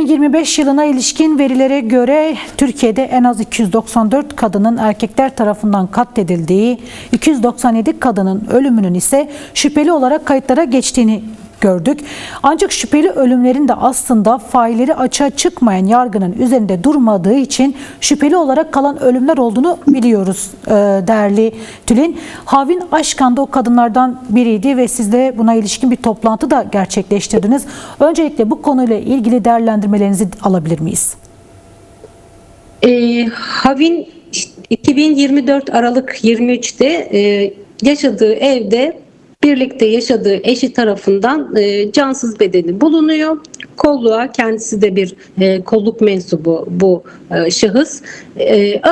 2025 yılına ilişkin verilere göre Türkiye'de en az 294 kadının erkekler tarafından katledildiği, 297 kadının ölümünün ise şüpheli olarak kayıtlara geçtiğini gördük. Ancak şüpheli ölümlerin de aslında failleri açığa çıkmayan yargının üzerinde durmadığı için şüpheli olarak kalan ölümler olduğunu biliyoruz değerli Tülin. Havin Aşkan da o kadınlardan biriydi ve siz de buna ilişkin bir toplantı da gerçekleştirdiniz. Öncelikle bu konuyla ilgili değerlendirmelerinizi alabilir miyiz? Havin 2024 Aralık 23'te yaşadığı evde birlikte yaşadığı eşi tarafından cansız bedeni bulunuyor. Kolluğa, kendisi de bir kolluk mensubu bu şahıs.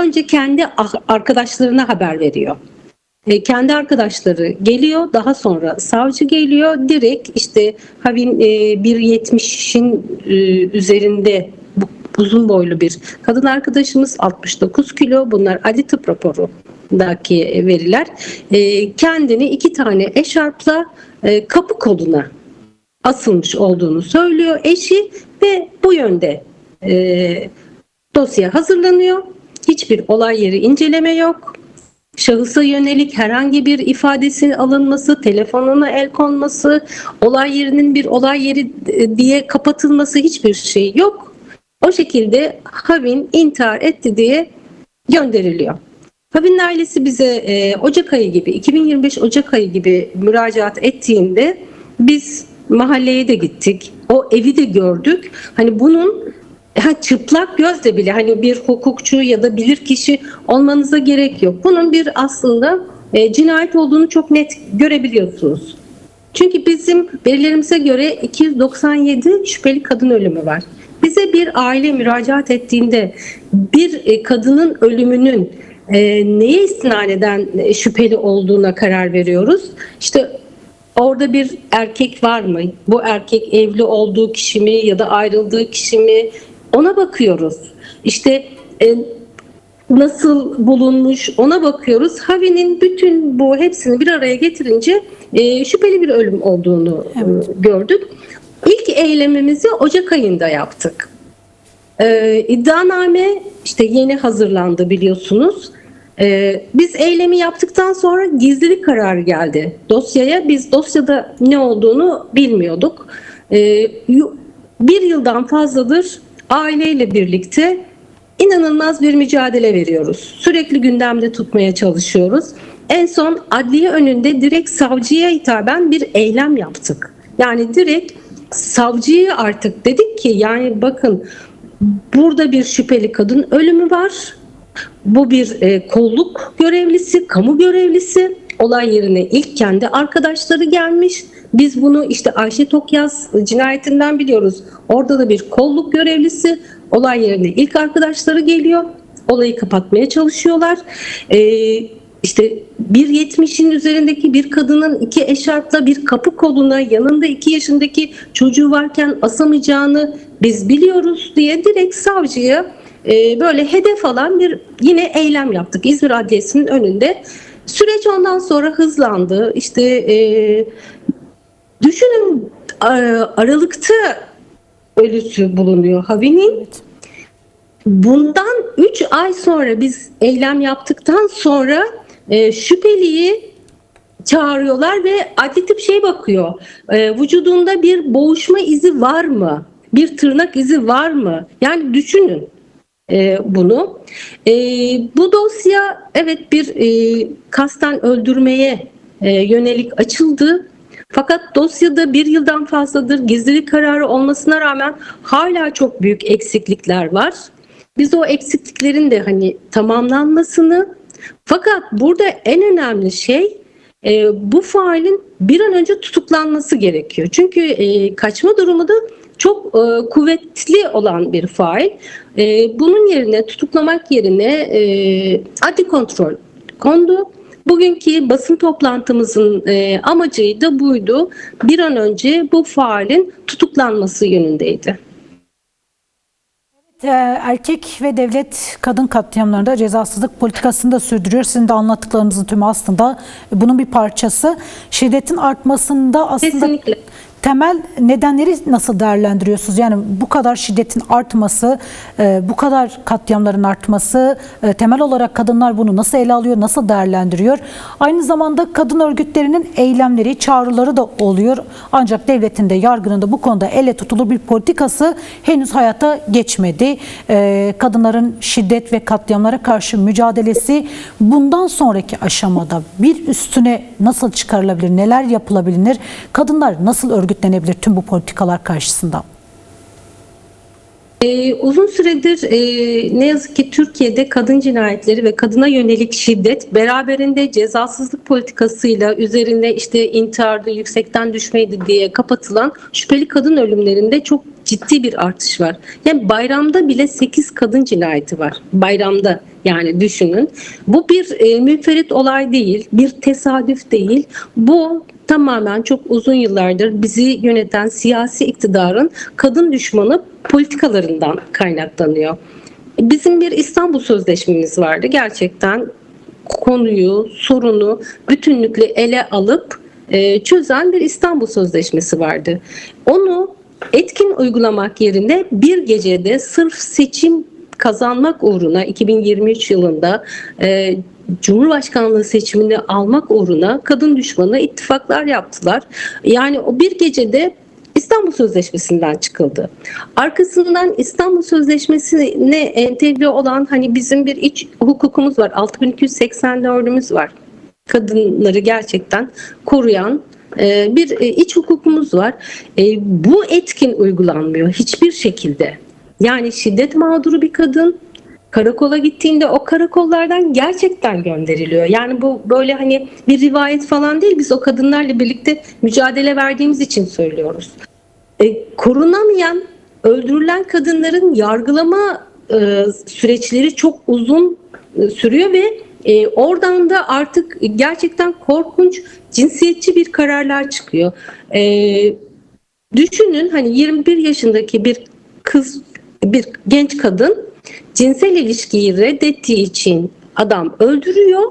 Önce kendi arkadaşlarına haber veriyor. Kendi arkadaşları geliyor, daha sonra savcı geliyor. Direkt işte Havin 1.70'in üzerinde uzun boylu bir kadın arkadaşımız, 69 kilo. Bunlar adli tıp raporundaki veriler. Kendini 2 tane eşarpla kapı koluna asılmış olduğunu söylüyor eşi ve bu yönde dosya hazırlanıyor. Hiçbir olay yeri inceleme yok. Şahısa yönelik herhangi bir ifadesi alınması, telefonuna el konması, olay yerinin bir olay yeri diye kapatılması, hiçbir şey yok. O şekilde Havin intihar etti diye gönderiliyor. Havin'in ailesi bize Ocak ayı gibi, 2025 Ocak ayı gibi müracaat ettiğinde biz mahalleye de gittik. O evi de gördük. Hani bunun çıplak gözle bile, hani bir hukukçu ya da bilirkişi olmanıza gerek yok. Bunun bir aslında cinayet olduğunu çok net görebiliyorsunuz. Çünkü bizim verilerimize göre 297 şüpheli kadın ölümü var. Bize bir aile müracaat ettiğinde bir kadının ölümünün neye istinaden şüpheli olduğuna karar veriyoruz. İşte orada bir erkek var mı? Bu erkek evli olduğu kişi mi ya da ayrıldığı kişi mi? Ona bakıyoruz. İşte nasıl bulunmuş ona bakıyoruz. Havin'in bütün bu hepsini bir araya getirince şüpheli bir ölüm olduğunu gördük. İlk eylemimizi Ocak ayında yaptık. İddianame işte yeni hazırlandı biliyorsunuz. Biz eylemi yaptıktan sonra gizlilik kararı geldi dosyaya. Biz dosyada ne olduğunu bilmiyorduk. Bir yıldan fazladır aileyle birlikte inanılmaz bir mücadele veriyoruz. Sürekli gündemde tutmaya çalışıyoruz. En son adliye önünde direkt savcıya hitaben bir eylem yaptık. Yani direkt savcıyı artık dedik ki yani bakın burada bir şüpheli kadın ölümü var. Bu bir kolluk görevlisi, kamu görevlisi. Olay yerine ilk kendi arkadaşları gelmiş. Biz bunu işte Ayşe Tokyaz cinayetinden biliyoruz. Orada da bir kolluk görevlisi. Olay yerine ilk arkadaşları geliyor. Olayı kapatmaya çalışıyorlar. İşte 1.70'in üzerindeki bir kadının 2 eşarpla bir kapı koluna yanında 2 yaşındaki çocuğu varken asamayacağını biz biliyoruz diye direkt savcıya böyle hedef alan bir yine eylem yaptık İzmir Adliyesi'nin önünde. Süreç ondan sonra hızlandı. İşte düşünün Aralık'ta ölüsü bulunuyor Havin'in. Evet. Bundan 3 ay sonra biz eylem yaptıktan sonra şüpheliyi çağırıyorlar ve adli tıp bakıyor. Vücudunda bir boğuşma izi var mı? Bir tırnak izi var mı? Yani düşünün bunu. Bu dosya evet bir kasten öldürmeye yönelik açıldı. Fakat dosyada 1 yıldan fazladır gizlilik kararı olmasına rağmen hala çok büyük eksiklikler var. Biz o eksikliklerin de hani tamamlanmasını, fakat burada en önemli şey bu failin bir an önce tutuklanması gerekiyor. Çünkü kaçma durumu da çok kuvvetli olan bir fail. Bunun yerine tutuklamak yerine adli kontrol kondu. Bugünkü basın toplantımızın amacı da buydu. Bir an önce bu failin tutuklanması yönündeydi. Erkek ve devlet kadın katliamlarında cezasızlık politikasını da sürdürüyor. Sizin de anlattıklarınızın tümü aslında bunun bir parçası. Şiddetin artmasında aslında kesinlikle temel nedenleri nasıl değerlendiriyorsunuz? Yani bu kadar şiddetin artması, bu kadar katliamların artması, temel olarak kadınlar bunu nasıl ele alıyor, nasıl değerlendiriyor? Aynı zamanda kadın örgütlerinin eylemleri, çağrıları da oluyor. Ancak devletin de, yargının da bu konuda elle tutulur bir politikası henüz hayata geçmedi. Kadınların şiddet ve katliamlara karşı mücadelesi bundan sonraki aşamada bir üstüne nasıl çıkarılabilir, neler yapılabilir, kadınlar nasıl örgütlenebilir tüm bu politikalar karşısında? Uzun süredir ne yazık ki Türkiye'de kadın cinayetleri ve kadına yönelik şiddet beraberinde cezasızlık politikasıyla üzerinde işte intihardı, yüksekten düşmeydi diye kapatılan şüpheli kadın ölümlerinde çok ciddi bir artış var. Yani bayramda bile 8 kadın cinayeti var. Bayramda, yani düşünün. Bu bir münferit olay değil, bir tesadüf değil. Bu tamamen çok uzun yıllardır bizi yöneten siyasi iktidarın kadın düşmanı politikalarından kaynaklanıyor. Bizim bir İstanbul Sözleşmemiz vardı. Gerçekten konuyu, sorunu bütünlükle ele alıp çözen bir İstanbul Sözleşmesi vardı. Onu etkin uygulamak yerine bir gecede sırf seçim kazanmak uğruna 2023 yılında Cumhurbaşkanlığı seçimini almak uğruna kadın düşmanı ittifaklar yaptılar. Yani o bir gecede İstanbul Sözleşmesi'nden çıkıldı. Arkasından İstanbul Sözleşmesi'ne entegre olan hani bizim bir iç hukukumuz var. 6284'ümüz var. Kadınları gerçekten koruyan bir iç hukukumuz var. Bu etkin uygulanmıyor hiçbir şekilde. Yani şiddet mağduru bir kadın karakola gittiğinde o karakollardan gerçekten gönderiliyor. Yani bu böyle hani bir rivayet falan değil. Biz o kadınlarla birlikte mücadele verdiğimiz için söylüyoruz. Korunamayan, öldürülen kadınların yargılama süreçleri çok uzun sürüyor ve oradan da artık gerçekten korkunç cinsiyetçi bir kararlar çıkıyor. Düşünün hani 21 yaşındaki bir kız, bir genç kadın cinsel ilişkiyi reddettiği için adam öldürüyor.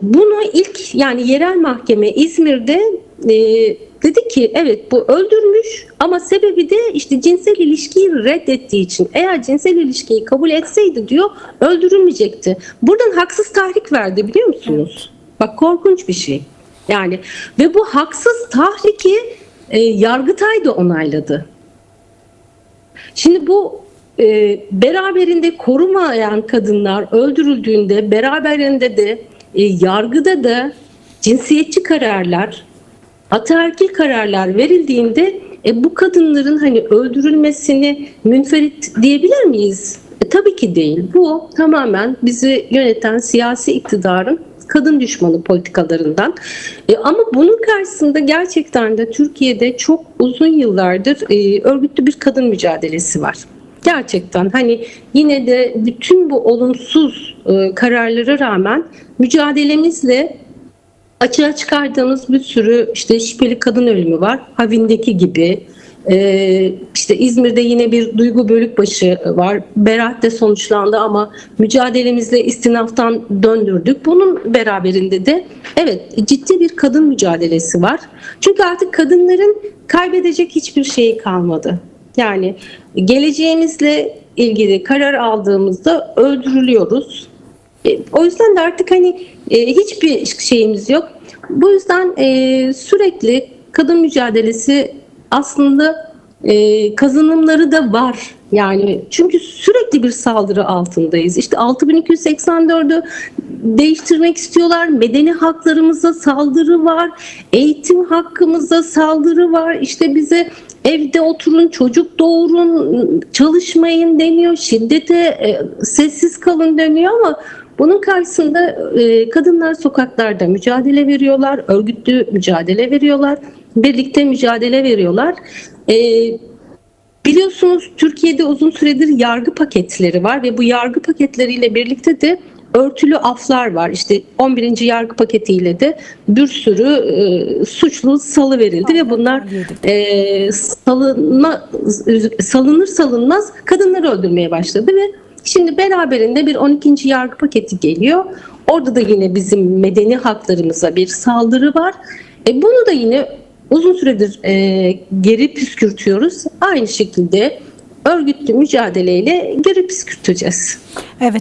Bunu ilk yani yerel mahkeme İzmir'de dedi ki evet bu öldürmüş ama sebebi de işte cinsel ilişkiyi reddettiği için. Eğer cinsel ilişkiyi kabul etseydi diyor öldürülmeyecekti. Buradan haksız tahrik verdi biliyor musunuz? Bak korkunç bir şey. Yani ve bu haksız tahriki Yargıtay da onayladı. Şimdi bu beraberinde korumayan kadınlar öldürüldüğünde beraberinde de yargıda da cinsiyetçi kararlar, ataerkil kararlar verildiğinde bu kadınların hani öldürülmesini münferit diyebilir miyiz? Tabii ki değil. Bu tamamen bizi yöneten siyasi iktidarın kadın düşmanı politikalarından. Ama bunun karşısında gerçekten de Türkiye'de çok uzun yıllardır örgütlü bir kadın mücadelesi var. Gerçekten hani yine de bütün bu olumsuz kararlara rağmen mücadelemizle açığa çıkardığımız bir sürü işte şüpheli kadın ölümü var. Havin'deki gibi. İşte İzmir'de yine bir Duygu Bölükbaşı var. Beraatle sonuçlandı ama mücadelemizle istinaftan döndürdük. Bunun beraberinde de evet ciddi bir kadın mücadelesi var. Çünkü artık kadınların kaybedecek hiçbir şeyi kalmadı. Yani geleceğimizle ilgili karar aldığımızda öldürülüyoruz. O yüzden de artık hani hiçbir şeyimiz yok. Bu yüzden sürekli kadın mücadelesi aslında kazanımları da var. Yani çünkü sürekli bir saldırı altındayız. İşte 6284'ü değiştirmek istiyorlar. Medeni haklarımıza saldırı var. Eğitim hakkımıza saldırı var. İşte bize evde oturun, çocuk doğurun, çalışmayın deniyor. Şiddete sessiz kalın deniyor ama bunun karşısında kadınlar sokaklarda mücadele veriyorlar, örgütlü mücadele veriyorlar, birlikte mücadele veriyorlar. Biliyorsunuz Türkiye'de uzun süredir yargı paketleri var ve bu yargı paketleriyle birlikte de örtülü aflar var. İşte 11. yargı paketiyle de bir sürü suçlu salıverildi ve bunlar salınır salınmaz kadınları öldürmeye başladı ve şimdi beraberinde bir 12. yargı paketi geliyor. Orada da yine bizim medeni haklarımıza bir saldırı var. Bunu da yine uzun süredir geri püskürtüyoruz. Aynı şekilde örgütlü mücadeleyle geri püskürteceğiz. Evet.